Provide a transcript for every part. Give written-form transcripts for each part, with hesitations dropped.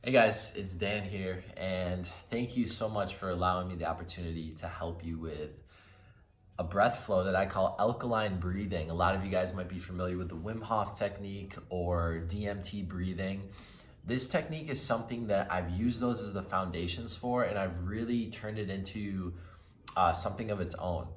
Hey guys, it's Dan here, and thank you so much for allowing me the opportunity to help you with a breath flow that I call alkaline breathing. A lot of you guys might be familiar with the Wim Hof technique or DMT breathing. This technique is something that I've used those as the foundations for, and I've really turned it into something of its own.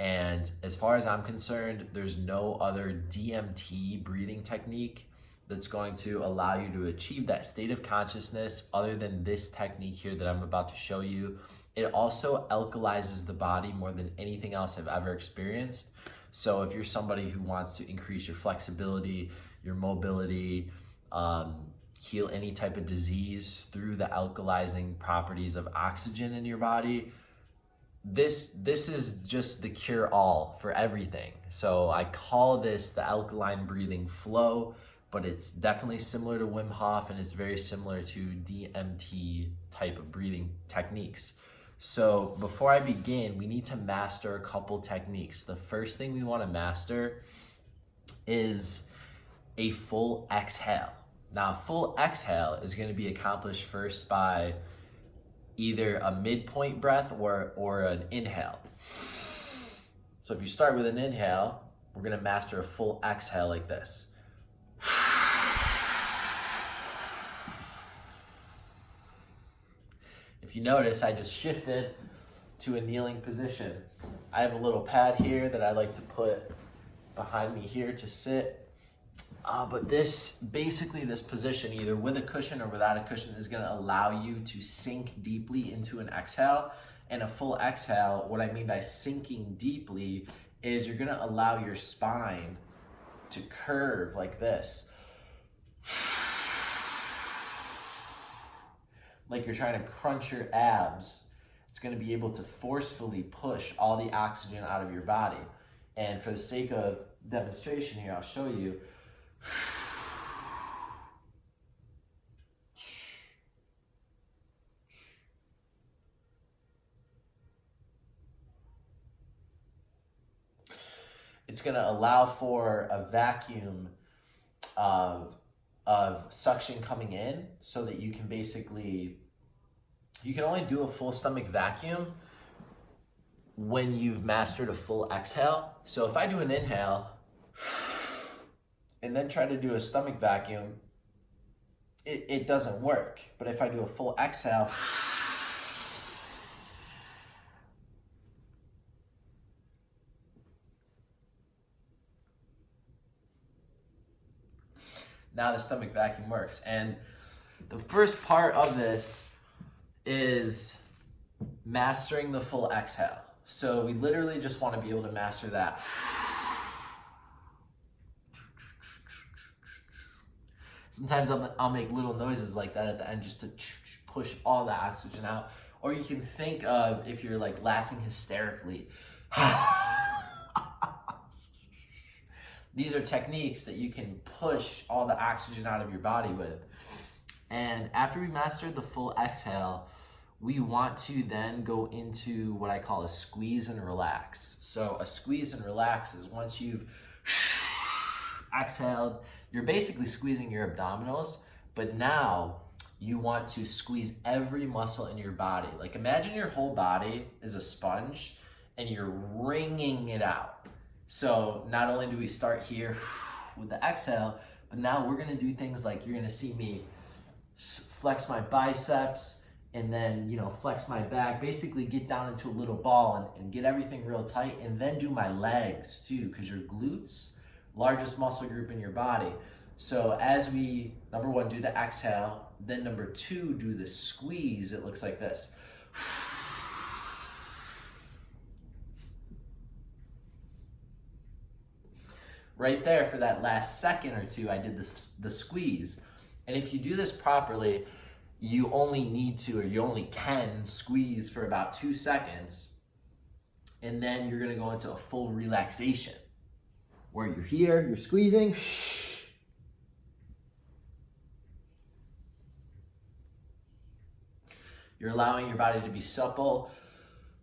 And as far as I'm concerned, there's no other DMT breathing technique that's going to allow you to achieve that state of consciousness other than this technique here that I'm about to show you. It also alkalizes the body more than anything else I've ever experienced. So if you're somebody who wants to increase your flexibility, your mobility, heal any type of disease through the alkalizing properties of oxygen in your body, this is just the cure all for everything. So I call this the alkaline breathing flow, but it's definitely similar to Wim Hof, and it's very similar to DMT type of breathing techniques. So before I begin, we need to master a couple techniques. The first thing we want to master is a full exhale. Now, a full exhale is going to be accomplished first by either a midpoint breath or an inhale. So if you start with an inhale, we're going to master a full exhale like this. If you notice, I just shifted to a kneeling position. I have a little pad here that I like to put behind me here to sit. But this position, either with a cushion or without a cushion, is gonna allow you to sink deeply into an exhale. And a full exhale, what I mean by sinking deeply is you're gonna allow your spine to curve like this. Like you're trying to crunch your abs. It's gonna be able to forcefully push all the oxygen out of your body. And for the sake of demonstration here, I'll show you. It's going to allow for a vacuum of suction coming in so that you can only do a full stomach vacuum when you've mastered a full exhale. So if I do an inhale and then try to do a stomach vacuum, it doesn't work. But if I do a full exhale, now the stomach vacuum works. And the first part of this is mastering the full exhale. So we literally just want to be able to master that. Sometimes I'll make little noises like that at the end just to push all the oxygen out. Or you can think of, if you're like laughing hysterically, these are techniques that you can push all the oxygen out of your body with. And after we mastered the full exhale, we want to then go into what I call a squeeze and relax. So a squeeze and relax is once you've exhaled, you're basically squeezing your abdominals, but now you want to squeeze every muscle in your body. Like imagine your whole body is a sponge and you're wringing it out. So not only do we start here with the exhale, but now we're gonna do things like you're gonna see me flex my biceps and then, flex my back, basically get down into a little ball and get everything real tight, and then do my legs too, because your glutes, largest muscle group in your body. So as we, number one, do the exhale, then number two, do the squeeze, it looks like this. Right there for that last second or two, I did the squeeze. And if you do this properly, you only can squeeze for about 2 seconds. And then you're gonna go into a full relaxation where you're here, you're squeezing. You're allowing your body to be supple,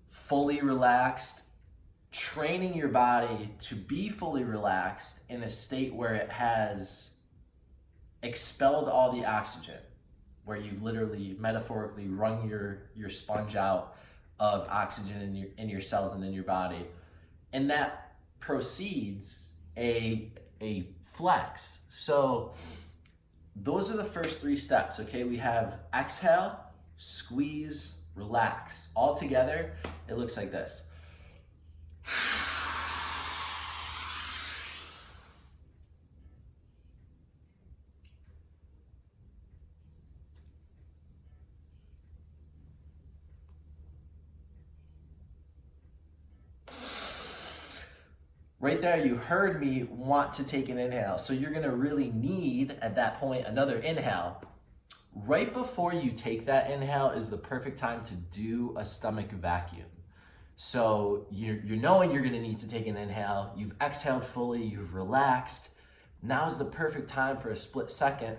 fully relaxed, training your body to be fully relaxed in a state where it has expelled all the oxygen. where you've literally metaphorically wrung your sponge out of oxygen in your cells and in your body. And that precedes a flex. So those are the first 3 steps, okay? We have exhale, squeeze, relax. All together, it looks like this. Right there, you heard me want to take an inhale. So you're gonna really need, at that point, another inhale. Right before you take that inhale is the perfect time to do a stomach vacuum. So you're knowing you're gonna need to take an inhale. You've exhaled fully, you've relaxed. Now's the perfect time for a split second.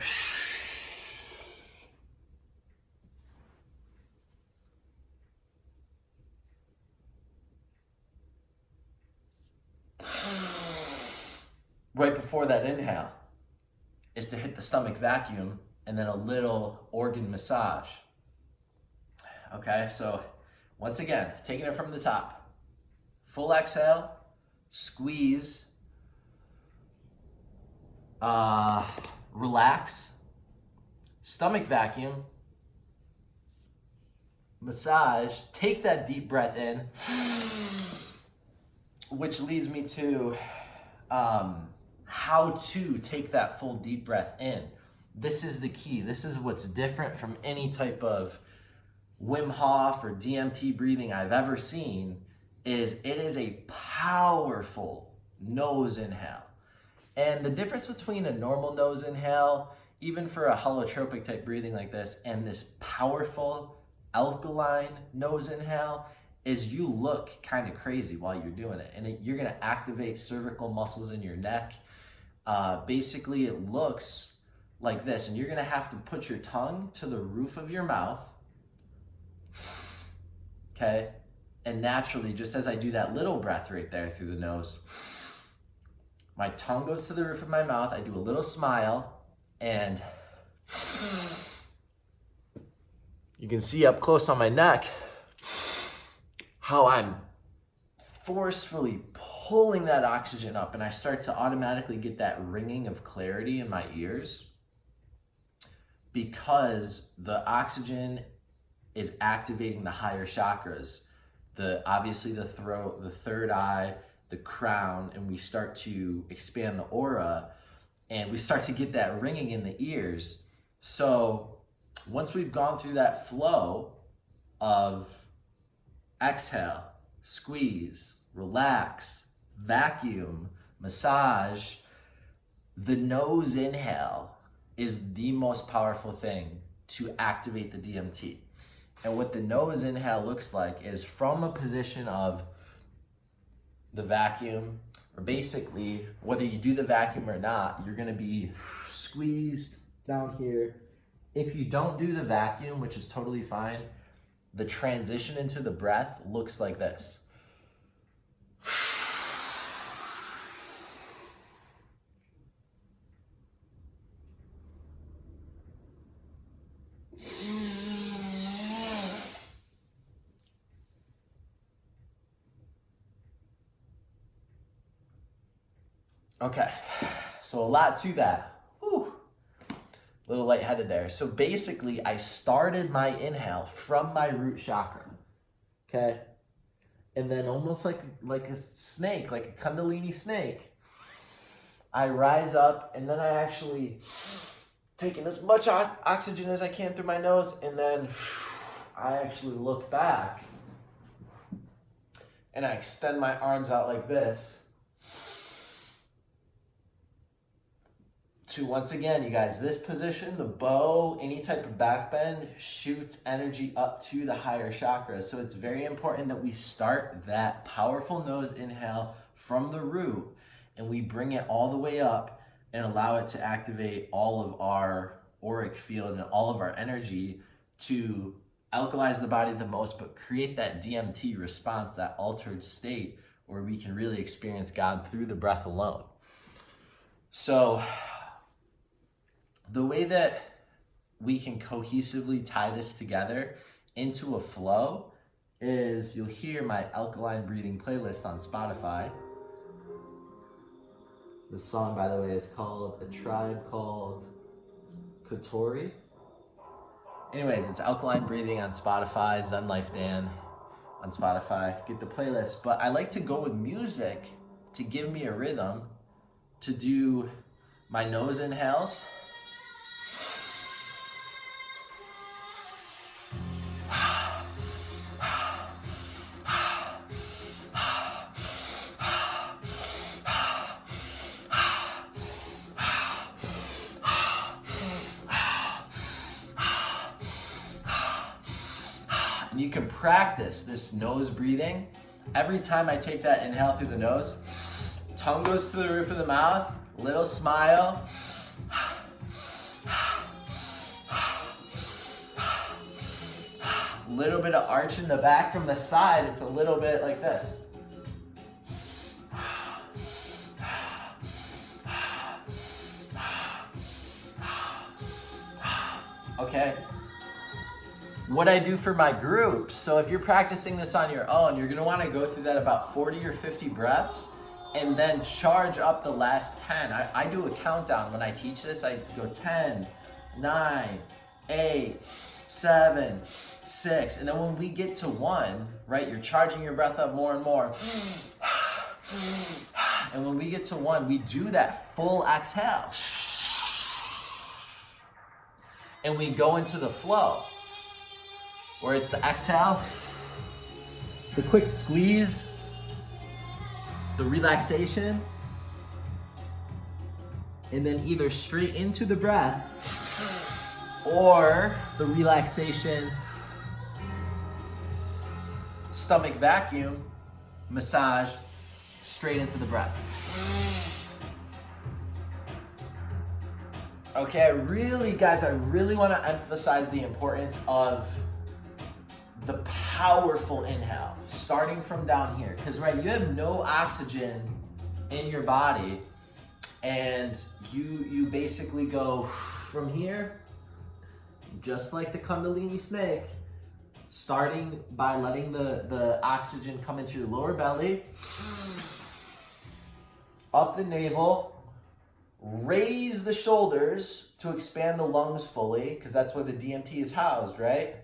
Right before that inhale is to hit the stomach vacuum and then a little organ massage. Okay, so once again, taking it from the top. Full exhale, squeeze, relax, stomach vacuum, massage, take that deep breath in, which leads me to how to take that full deep breath in. This is the key. This is what's different from any type of Wim Hof or DMT breathing I've ever seen, is it is a powerful nose inhale. And the difference between a normal nose inhale, even for a holotropic type breathing like this, and this powerful alkaline nose inhale is you look kind of crazy while you're doing it. And you're gonna activate cervical muscles in your neck. Basically, it looks like this, and you're gonna have to put your tongue to the roof of your mouth, okay? And naturally, just as I do that little breath right there through the nose, my tongue goes to the roof of my mouth, I do a little smile, and you can see up close on my neck how I'm forcefully pulling that oxygen up, and I start to automatically get that ringing of clarity in my ears because the oxygen is activating the higher chakras, obviously the throat, the third eye, the crown, and we start to expand the aura, and we start to get that ringing in the ears. So once we've gone through that flow of exhale, squeeze, relax, vacuum, massage, the nose inhale is the most powerful thing to activate the DMT. And what the nose inhale looks like is from a position of the vacuum, or basically whether you do the vacuum or not, you're gonna be squeezed down here. If you don't do the vacuum, which is totally fine, the transition into the breath looks like this. Okay, so a lot to that. Whew. A little lightheaded there. So basically, I started my inhale from my root chakra, okay? And then almost like a snake, like a Kundalini snake, I rise up, and then I actually take in as much oxygen as I can through my nose, and then I actually look back, and I extend my arms out like this, to, once again, you guys, this position, the bow, any type of back bend shoots energy up to the higher chakras. So it's very important that we start that powerful nose inhale from the root, and we bring it all the way up and allow it to activate all of our auric field and all of our energy to alkalize the body the most, but create that DMT response, that altered state where we can really experience God through the breath alone. So the way that we can cohesively tie this together into a flow is you'll hear my alkaline breathing playlist on Spotify. The song, by the way, is called A Tribe Called Kotori. Anyways, it's alkaline breathing on Spotify, Zen Life Dan on Spotify. Get the playlist. But I like to go with music to give me a rhythm to do my nose inhales. And you can practice this nose breathing. Every time I take that inhale through the nose, tongue goes to the roof of the mouth, little smile. Little bit of arch in the back from the side. It's a little bit like this. Okay. What I do for my groups, so if you're practicing this on your own, you're gonna wanna go through that about 40 or 50 breaths and then charge up the last 10. I do a countdown when I teach this. I go 10, 9, 8, 7, 6, and then when we get to 1, right, you're charging your breath up more and more. And when we get to 1, we do that full exhale. And we go into the flow, where it's the exhale, the quick squeeze, the relaxation, and then either straight into the breath or the relaxation, stomach vacuum, massage, straight into the breath. Okay, I really want to emphasize the importance of the powerful inhale, starting from down here. Because, right, you have no oxygen in your body, and you basically go from here, just like the Kundalini snake, starting by letting the oxygen come into your lower belly, up the navel, raise the shoulders to expand the lungs fully, because that's where the DMT is housed, right?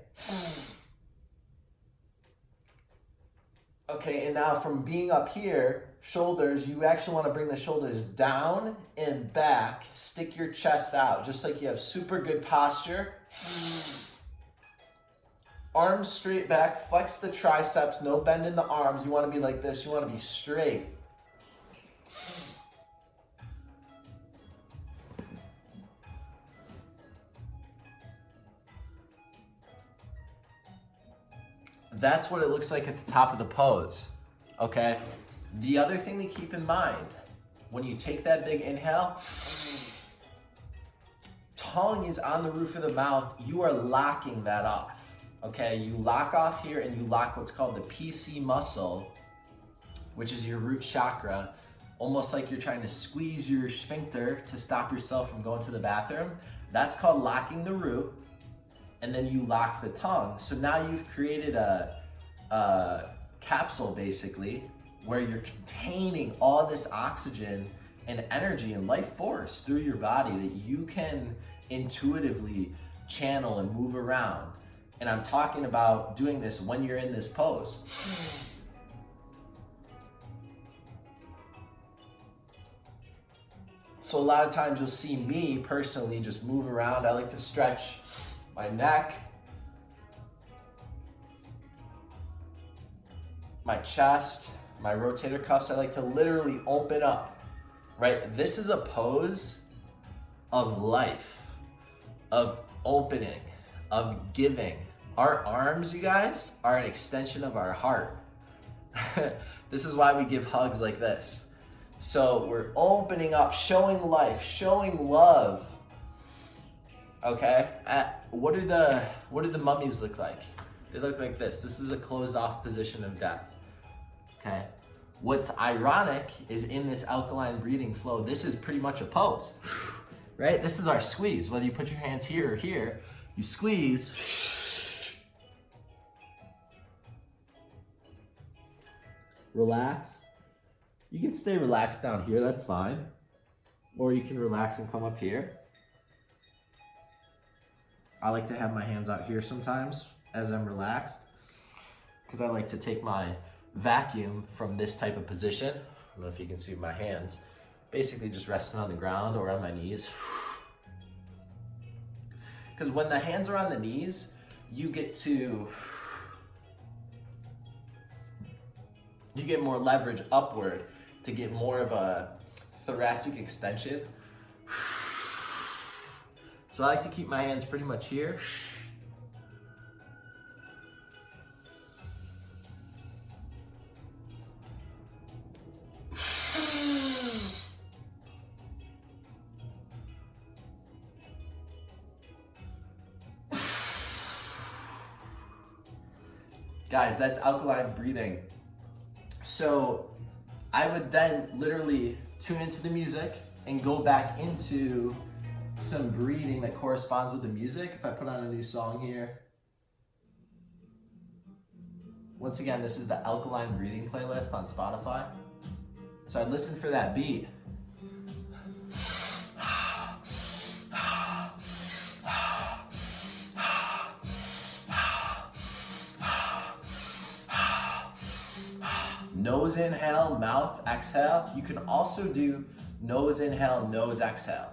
Okay, and now from being up here, shoulders, you actually want to bring the shoulders down and back. Stick your chest out, just like you have super good posture. Arms straight back, flex the triceps, no bend in the arms. You want to be like this, you want to be straight. That's what it looks like at the top of the pose, okay? The other thing to keep in mind, when you take that big inhale, tongue is on the roof of the mouth, you are locking that off, okay? You lock off here and you lock what's called the PC muscle, which is your root chakra, almost like you're trying to squeeze your sphincter to stop yourself from going to the bathroom. That's called locking the root. And then you lock the tongue. So now you've created a capsule, basically, where you're containing all this oxygen and energy and life force through your body that you can intuitively channel and move around. And I'm talking about doing this when you're in this pose. So a lot of times you'll see me personally just move around. I like to stretch my neck, my chest, my rotator cuffs. I like to literally open up, right? This is a pose of life, of opening, of giving. Our arms, you guys, are an extension of our heart. This is why we give hugs like this. So we're opening up, showing life, showing love. Okay, what do the mummies look like? They look like this. This is a closed off position of death. Okay, what's ironic is in this alkaline breathing flow, this is pretty much a pose. right? This is our squeeze. Whether you put your hands here or here, you squeeze, relax. You can stay relaxed down here, that's fine. Or you can relax and come up here. I like to have my hands out here sometimes as I'm relaxed, because I like to take my vacuum from this type of position. I don't know if you can see my hands. Basically just resting on the ground or on my knees. Because when the hands are on the knees, you get more leverage upward to get more of a thoracic extension. So I like to keep my hands pretty much here. Guys, that's alkaline breathing. So I would then literally tune into the music and go back into some breathing that corresponds with the music. If I put on a new song here. Once again, this is the alkaline breathing playlist on Spotify. So I'd listen for that beat. Nose inhale, mouth exhale. You can also do nose inhale, nose exhale.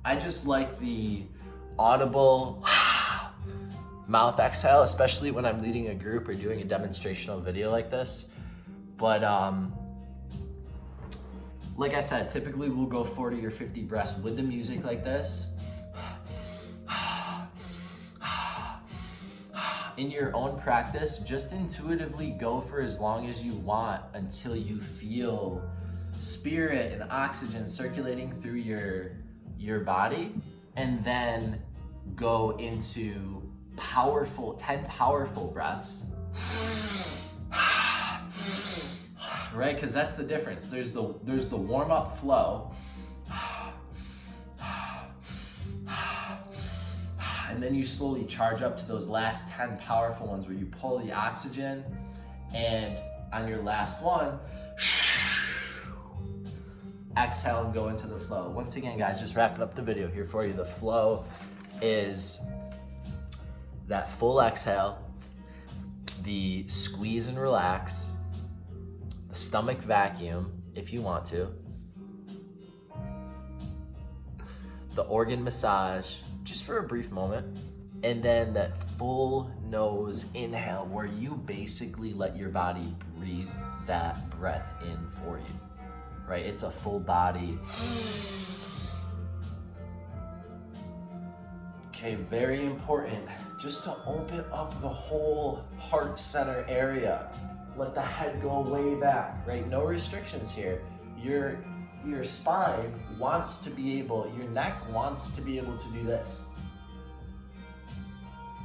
I just like the audible mouth exhale, especially when I'm leading a group or doing a demonstrational video like this. But like I said, typically we'll go 40 or 50 breaths with the music like this. In your own practice, just intuitively go for as long as you want until you feel spirit and oxygen circulating through your body, and then go into 10 powerful breaths. Right? Because that's the difference. There's the warm-up flow. And then you slowly charge up to those last 10 powerful ones where you pull the oxygen, and on your last one, exhale and go into the flow. Once again, guys, just wrapping up the video here for you. The flow is that full exhale, the squeeze and relax, the stomach vacuum, if you want to, the organ massage, just for a brief moment, and then that full nose inhale where you basically let your body breathe that breath in for you, right? It's a full body. Okay, very important, just to open up the whole heart center area. Let the head go way back, right? No restrictions here. Your spine wants to be able, your neck wants to be able to do this.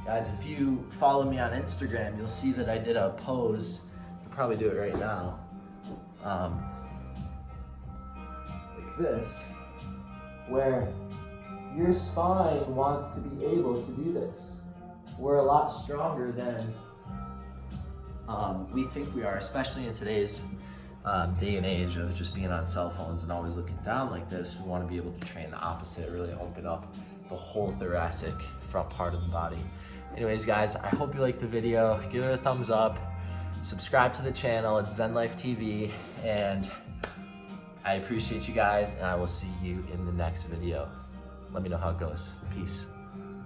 Guys, if you follow me on Instagram, you'll see that I did a pose. I'll probably do it right now. Like this, where your spine wants to be able to do this. We're a lot stronger than we think we are, especially in today's day and age of just being on cell phones and always looking down like this. We want to be able to train the opposite, really open up the whole thoracic front part of the body. Anyways, guys, I hope you liked the video. Give it a thumbs up, subscribe to the channel. It's Zen Life TV, and I appreciate you guys, and I will see you in the next video. Let me know how it goes. Peace.